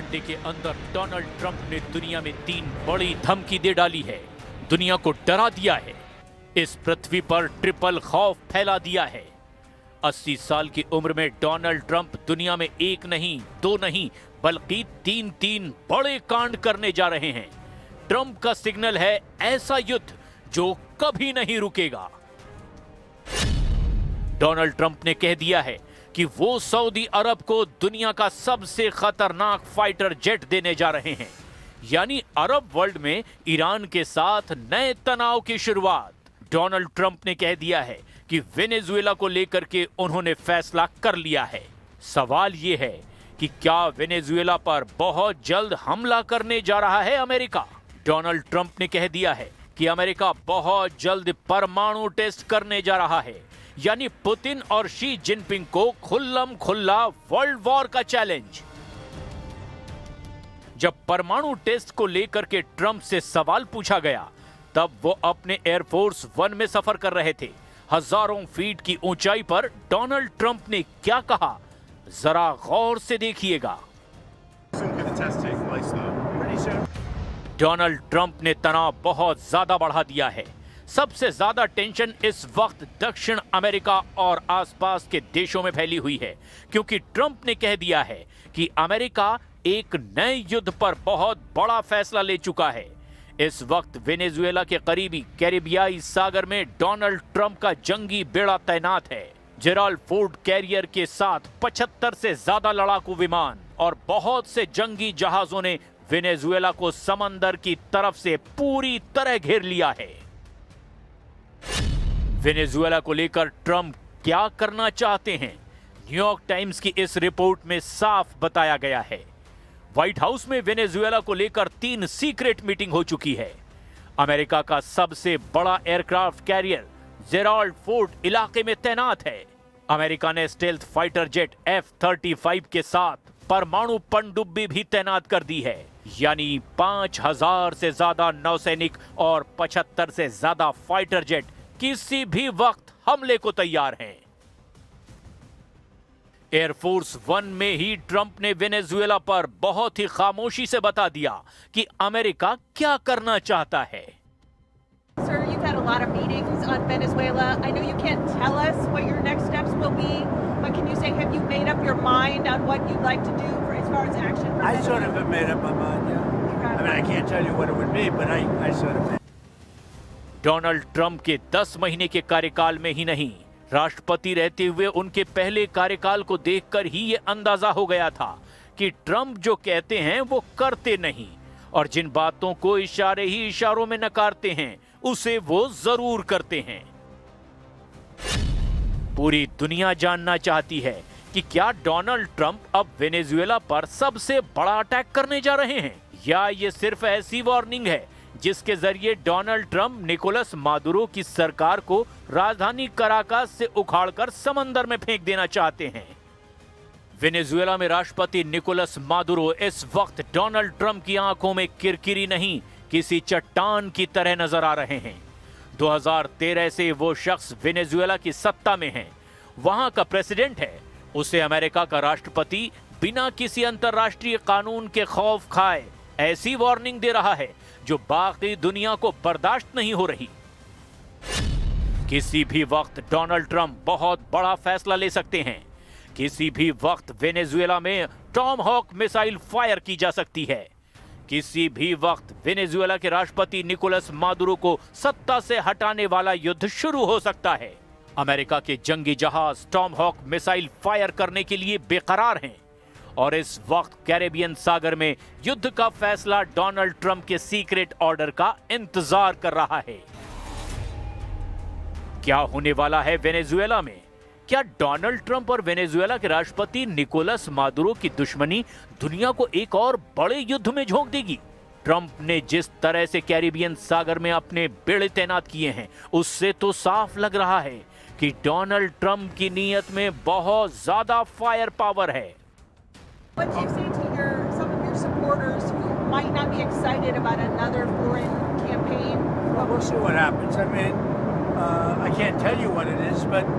घंटे के अंदर डोनाल्ड ट्रंप ने दुनिया में 3 बड़ी धमकी दे डाली है, दुनिया को डरा दिया है, इस पृथ्वी पर ट्रिपल खौफ फैला दिया है। 80 साल की उम्र में डोनाल्ड ट्रंप दुनिया में 1 नहीं 2 नहीं बल्कि 3 बड़े कांड करने जा रहे हैं। ट्रंप का सिग्नल है ऐसा युद्ध जो कभी नहीं रुकेगा। डोनाल्ड ट्रंप ने कह दिया है कि वो सऊदी अरब को दुनिया का सबसे खतरनाक फाइटर जेट देने जा रहे हैं, यानी अरब वर्ल्ड में ईरान के साथ नए तनाव की शुरुआत। डोनाल्ड ट्रंप ने कह दिया है कि वेनेजुएला को लेकर के उन्होंने फैसला कर लिया है। सवाल यह है कि क्या वेनेजुएला पर बहुत जल्द हमला करने जा रहा है अमेरिका? डोनाल्ड ट्रंप ने कह दिया है कि अमेरिका बहुत जल्द परमाणु टेस्ट करने जा रहा है, यानी पुतिन और शी जिनपिंग को खुल्लम खुल्ला वर्ल्ड वॉर का चैलेंज। जब परमाणु टेस्ट को लेकर के ट्रंप से सवाल पूछा गया तब वो अपने एयरफोर्स 1 में सफर कर रहे थे। हजारों फीट की ऊंचाई पर डोनाल्ड ट्रंप ने क्या कहा, जरा गौर से देखिएगा। डोनाल्ड ट्रंप ने तनाव बहुत ज्यादा बढ़ा दिया है। सबसे ज्यादा टेंशन इस वक्त दक्षिण अमेरिका और आसपास के देशों में फैली हुई है, क्योंकि ट्रंप ने कह दिया है कि अमेरिका एक नए युद्ध पर बहुत बड़ा फैसला ले चुका है। इस वक्त वेनेजुएला के करीबी कैरिबियाई सागर में डोनाल्ड ट्रंप का जंगी बेड़ा तैनात है। जेराल्ड फोर्ड कैरियर के साथ 75 से ज्यादा लड़ाकू विमान और बहुत से जंगी जहाजों ने वेनेजुएला को समंदर की तरफ से पूरी तरह घेर लिया है। वेनेजुएला को लेकर ट्रंप क्या करना चाहते हैं, न्यूयॉर्क टाइम्स की इस रिपोर्ट में साफ बताया गया है। व्हाइट हाउस में वेनेजुएला को लेकर 3 सीक्रेट मीटिंग हो चुकी है। अमेरिका का सबसे बड़ा एयरक्राफ्ट कैरियर जेराल्ड फोर्ड इलाके में तैनात है। अमेरिका ने स्टेल्थ फाइटर जेट F-35 के साथ परमाणु पनडुब्बी भी तैनात कर दी है, यानी 5000 से ज्यादा नौसैनिक और 75 से ज्यादा फाइटर जेट किसी भी वक्त हमले को तैयार हैं। एयरफोर्स 1 में ही ट्रंप ने वेनेजुएला पर बहुत ही खामोशी से बता दिया कि अमेरिका क्या करना चाहता है। Sir, you've had a lot of meetings on Venezuela. I know you can't tell us what your next steps will be, but can you say, have you made up your mind on what you'd like to do for, as far as action for I sort of have made up my mind, yeah. I mean, I can't tell you what it would be, but I sort of. Donald Trump के 10 महीने के कार्यकाल में ही नहीं, राष्ट्रपति रहते हुए उनके पहले कार्यकाल को देखकर ही ये अंदाजा हो गया था कि ट्रंप जो कहते हैं वो करते नहीं, और जिन बातों को इशारे ही इशारों में नकारते हैं उसे वो जरूर करते हैं। पूरी दुनिया जानना चाहती है कि क्या डोनाल्ड ट्रंप अब वेनेजुएला पर सबसे बड़ा अटैक करने जा रहे हैं, या ये सिर्फ ऐसी वार्निंग है जिसके जरिए डोनाल्ड ट्रंप निकोलस मादुरो की सरकार को राजधानी कराकास से उखाड़कर समंदर में फेंक देना चाहते हैं। वेनेजुएला में राष्ट्रपति निकोलस मादुरो इस वक्त डोनाल्ड ट्रंप की आंखों में किरकिरी नहीं, किसी चट्टान की तरह नजर आ रहे हैं। 2013 से वो शख्स वेनेजुएला की सत्ता में है, वहां का प्रेसिडेंट है। उसे अमेरिका का राष्ट्रपति बिना किसी अंतरराष्ट्रीय कानून के खौफ खाए ऐसी वार्निंग दे रहा है जो बाकी दुनिया को बर्दाश्त नहीं हो रही। किसी भी वक्त डोनाल्ड ट्रंप बहुत बड़ा फैसला ले सकते हैं। किसी भी वक्त वेनेजुएला में टॉम हॉक मिसाइल फायर की जा सकती है। किसी भी वक्त वेनेजुएला के राष्ट्रपति निकोलस मादुरो को सत्ता से हटाने वाला युद्ध शुरू हो सकता है। अमेरिका के जंगी जहाज टॉम हॉक मिसाइल फायर करने के लिए बेकरार हैं, और इस वक्त कैरेबियन सागर में युद्ध का फैसला डोनाल्ड ट्रंप के सीक्रेट ऑर्डर का इंतजार कर रहा है। क्या होने वाला है वेनेजुएला में? क्या डोनाल्ड ट्रंप और वेनेजुएला के राष्ट्रपति निकोलस मादुरो की दुश्मनी दुनिया को एक और बड़े युद्ध में झोंक देगी? ट्रंप ने जिस तरह से कैरिबियन सागर में अपने बेड़े तैनात किए हैं, उससे तो साफ लग रहा है कि डोनाल्ड ट्रंप की नीयत में बहुत ज्यादा फायर पावर है। What do you say to some of your supporters who might not be excited about another foreign campaign? Well, we'll see what happens. I mean, I can't tell you what it is, but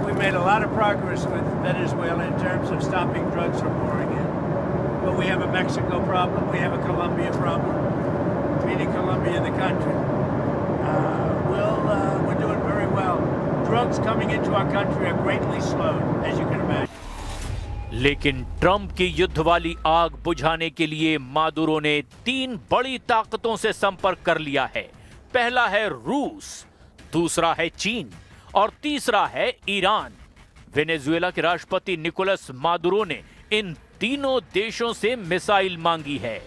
we made a lot of progress with Venezuela in terms of stopping drugs from pouring in. but we have a Mexico problem, we have a Colombia problem, meaning Colombia, the country. We're doing very well. Drugs coming into our country are greatly slowed, as you can imagine. लेकिन Trump की युद्ध वाली आग बुझाने के लिए Maduro ने 3 बड़ी ताकतों से संपर्क कर लिया है। पहला है रूस, दूसरा है चीन और तीसरा है ईरान। वेनेजुएला के राष्ट्रपति निकोलस मादुरो ने इन तीनों देशों से मिसाइल मांगी है,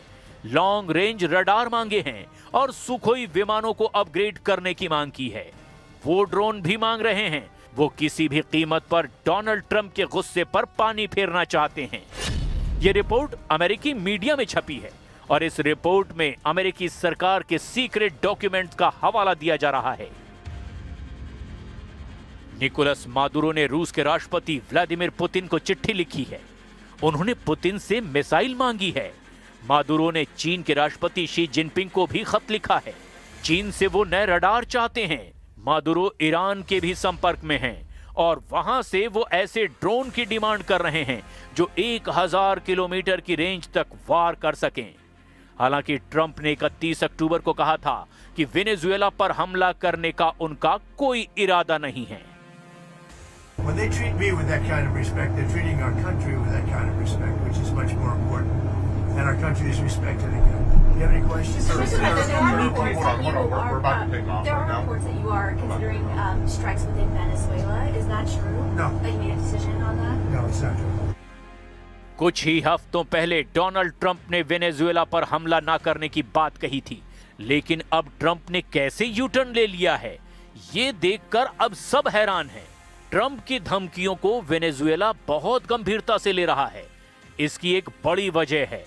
लॉन्ग रेंज रडार मांगे हैं और सुखोई विमानों को अपग्रेड करने की मांग की है। वो ड्रोन भी मांग रहे हैं। वो किसी भी कीमत पर डोनाल्ड ट्रंप के गुस्से पर पानी फेरना चाहते हैं। ये रिपोर्ट अमेरिकी मीडिया में छपी है और इस रिपोर्ट में अमेरिकी सरकार के सीक्रेट डॉक्यूमेंट्स का हवाला दिया जा रहा है। निकोलस मादुरो ने रूस के राष्ट्रपति व्लादिमीर पुतिन को चिट्ठी लिखी है। उन्होंने पुतिन से मिसाइल मांगी है। मादुरो ने चीन के राष्ट्रपति शी जिनपिंग को भी खत लिखा है। चीन से वो नए रडार चाहते हैं। मादुरो ईरान के भी संपर्क में हैं और वहां से वो ऐसे ड्रोन की डिमांड कर रहे हैं जो 1000 किलोमीटर की रेंज तक वार कर सकें। हालांकि ट्रंप ने 31 अक्टूबर को कहा था कि वेनेजुएला पर हमला करने का उनका कोई इरादा नहीं है। When they treat me with that kind of respect, they're treating our country with that kind of respect, which is much more important. And our country is respected again. Do you have any questions? There are reports that you are considering strikes within Venezuela. Is that true? No. That you made a decision on that? No, it's not true. कुछ ही हफ्तों पहले Donald Trump ने Venezuela पर हमला ना करने की बात कही थी, लेकिन अब ट्रंप ने कैसे यू टर्न ले लिया है, ये देखकर अब सब हैरान हैं। ट्रंप की धमकियों को वेनेजुएला बहुत गंभीरता से ले रहा है। इसकी एक बड़ी वजह है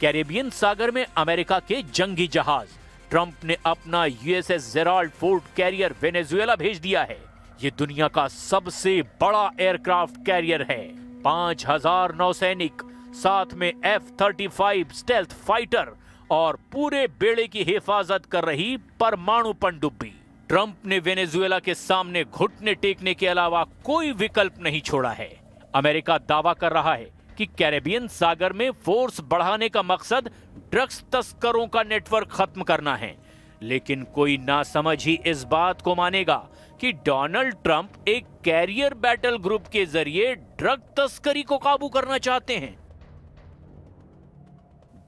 कैरेबियन सागर में अमेरिका के जंगी जहाज। ट्रंप ने अपना USS Gerald Ford carrier Venezuela भेज दिया है। ये दुनिया का सबसे बड़ा एयरक्राफ्ट कैरियर है। 5000 नौसैनिक, साथ में F-35 स्टेल्थ फाइटर और पूरे बेड़े की हिफाजत कर रही परमाणु पनडुब्बी। ट्रंप ने वेनेजुएला के सामने घुटने टेकने के अलावा कोई विकल्प नहीं छोड़ा है। अमेरिका दावा कर रहा है कि कैरेबियन सागर में फोर्स बढ़ाने का मकसद ड्रग्स तस्करों का नेटवर्क खत्म करना है, लेकिन कोई नासमझ ही इस बात को मानेगा कि डोनाल्ड ट्रंप एक कैरियर बैटल ग्रुप के जरिए ड्रग तस्करी को काबू करना चाहते हैं।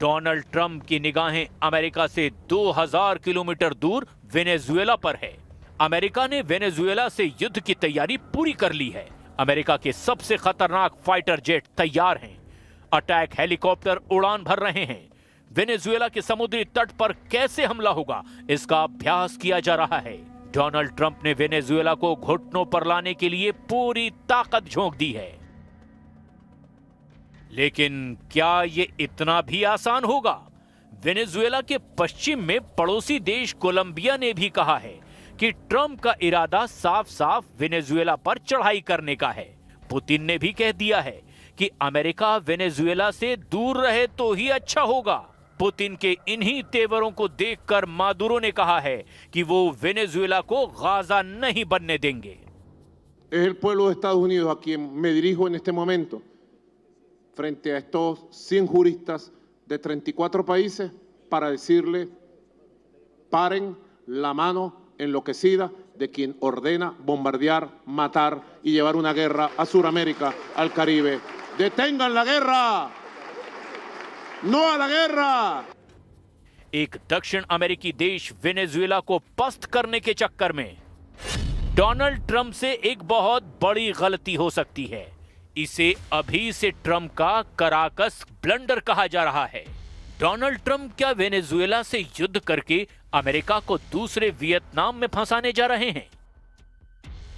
डोनाल्ड ट्रंप की निगाहें अमेरिका से 2000 किलोमीटर दूर वेनेजुएला पर है। अमेरिका ने वेनेजुएला से युद्ध की तैयारी पूरी कर ली है। अमेरिका के सबसे खतरनाक फाइटर जेट तैयार हैं। अटैक हेलीकॉप्टर उड़ान भर रहे हैं। वेनेजुएला के समुद्री तट पर कैसे हमला होगा, इसका अभ्यास किया जा रहा है। डोनाल्ड ट्रंप ने वेनेजुएला को घुटनों पर लाने के लिए पूरी ताकत झोंक दी है। लेकिन क्या ये इतना भी आसान होगा? वेनेजुएला के पश्चिम में पड़ोसी देश कोलंबिया ने भी कहा है कि ट्रंप का इरादा साफ साफ वेनेजुएला पर चढ़ाई करने का है। पुतिन ने भी कह दिया है कि अमेरिका वेनेजुएला से दूर रहे तो ही अच्छा होगा। पुतिन के इन्हीं तेवरों को देखकर मादुरो ने कहा है कि वो वेनेजुएला को गाजा नहीं बनने देंगे। Es el pueblo de Estados Unidos a quien me dirijo en este momento, frente a estos 100 juristas de 34 países, para decirle: paren la mano enloquecida de quien ordena bombardear, matar y llevar una guerra a Sudamérica, al Caribe. ¡Detengan la guerra! ¡No a la guerra! एक दक्षिण अमेरिकी देश Venezuela को पस्त करने के चक्कर में डोनाल्ड ट्रंप से एक बहुत बड़ी गलती हो सकती है। इसे अभी से ट्रंप का कराकस ब्लंडर कहा जा रहा है। डोनाल्ड ट्रंप क्या वेनेजुएला से युद्ध करके अमेरिका को दूसरे वियतनाम में फंसाने जा रहे हैं?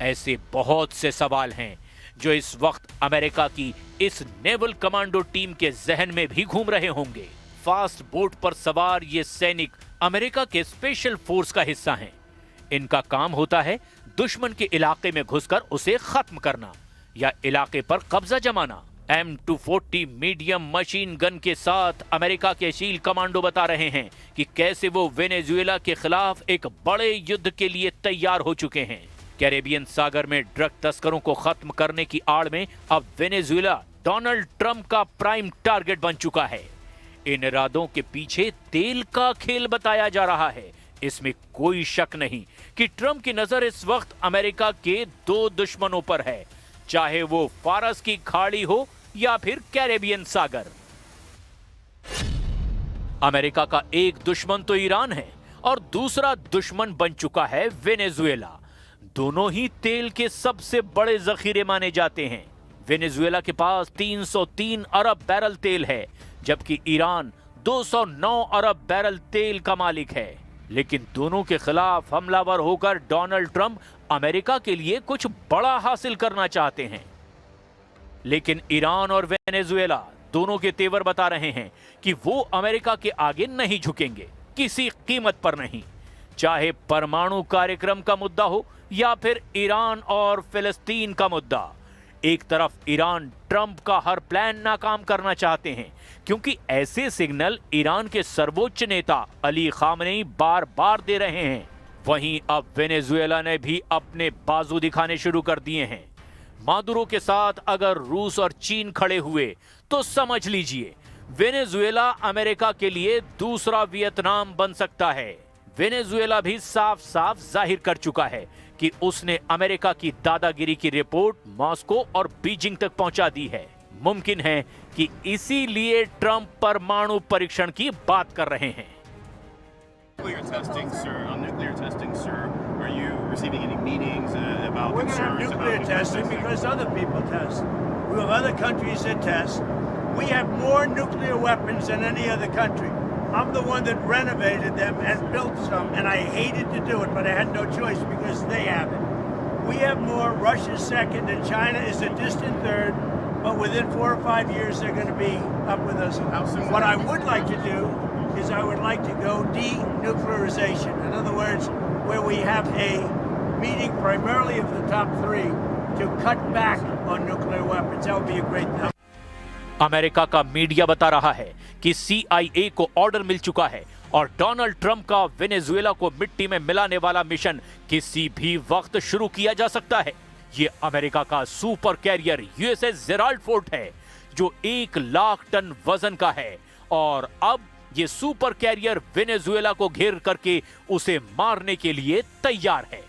ऐसे बहुत से सवाल हैं जो इस वक्त अमेरिका की इस नेवल कमांडो टीम के जहन में भी घूम रहे होंगे। फास्ट बोट पर सवार ये सैनिक अमेरिका के स्पेशल फोर्स का हिस्सा हैं। इनका काम होता है दुश्मन के इलाके में घुसकर उसे खत्म करना या इलाके पर कब्जा जमाना। M240 मीडियम मशीन गन के साथ अमेरिका के शील कमांडो बता रहे हैं कि कैसे वो वेनेजुएला के खिलाफ एक बड़े युद्ध के लिए तैयार हो चुके हैं। कैरेबियन सागर में ड्रग तस्करों को खत्म करने की आड़ में अब वेनेजुएला डोनाल्ड ट्रंप का प्राइम टारगेट बन चुका है। इन इरादों के पीछे तेल का खेल बताया जा रहा है। इसमें कोई शक नहीं कि ट्रंप की नजर इस वक्त अमेरिका के दो दुश्मनों पर है, चाहे वो फारस की खाड़ी हो या फिर कैरेबियन सागर। अमेरिका का एक दुश्मन तो ईरान है और दूसरा दुश्मन बन चुका है वेनेजुएला। दोनों ही तेल के सबसे बड़े जखीरे माने जाते हैं। वेनेजुएला के पास 303 अरब बैरल तेल है, जबकि ईरान 209 अरब बैरल तेल का मालिक है। लेकिन दोनों के खिलाफ हमलावर होकर डोनाल्ड ट्रंप अमेरिका के लिए कुछ बड़ा हासिल करना चाहते हैं। लेकिन ईरान और वेनेजुएला दोनों के तेवर बता रहे हैं कि वो अमेरिका के आगे नहीं झुकेंगे, किसी कीमत पर नहीं। चाहे परमाणु कार्यक्रम का मुद्दा हो या फिर ईरान और फिलिस्तीन का मुद्दा। एक तरफ ईरान ट्रंप का हर प्लान नाकाम करना चाहते हैं, क्योंकि ऐसे सिग्नल ईरान के सर्वोच्च नेता अली खामनेई बार बार दे रहे हैं। वहीं अब वेनेजुएला ने भी अपने बाजू दिखाने शुरू कर दिए हैं। मादुरो के साथ अगर रूस और चीन खड़े हुए तो समझ लीजिए वेनेजुएला अमेरिका के लिए दूसरा वियतनाम बन सकता है। वेनेजुएला भी साफ साफ जाहिर कर चुका है कि उसने अमेरिका की दादागिरी की रिपोर्ट मॉस्को और बीजिंग तक पहुंचा दी है। मुमकिन है कि इसीलिए ट्रंप परमाणु परीक्षण की बात कर रहे हैं। Nuclear testing, sir. On nuclear testing, sir. Are you receiving any meetings about We're going to have concerns nuclear about testing because other people test. We have other countries that test. We have more nuclear weapons than any other country. I'm the one that renovated them and built some, and I hated to do it, but I had no choice because they have it. We have more. Russia's second, and China is a distant third. But within 4 or 5 years, they're going to be up with us. What I would like to do is I would like to go denuclearization. In other words, where we have a meeting primarily of the top 3 to cut back on nuclear weapons. That would be a great thing. America का media बता रहा है कि CIA को order मिल चुका है और Donald Trump का वेनेजुएला को मिट्टी में मिलाने वाला मिशन किसी भी वक्त शुरू किया जा सकता है। ये अमेरिका का super carrier USS Gerald Ford है, जो 1 लाख टन वजन का है और अब ये सुपर कैरियर वेनेजुएला को घेर करके उसे मारने के लिए तैयार है।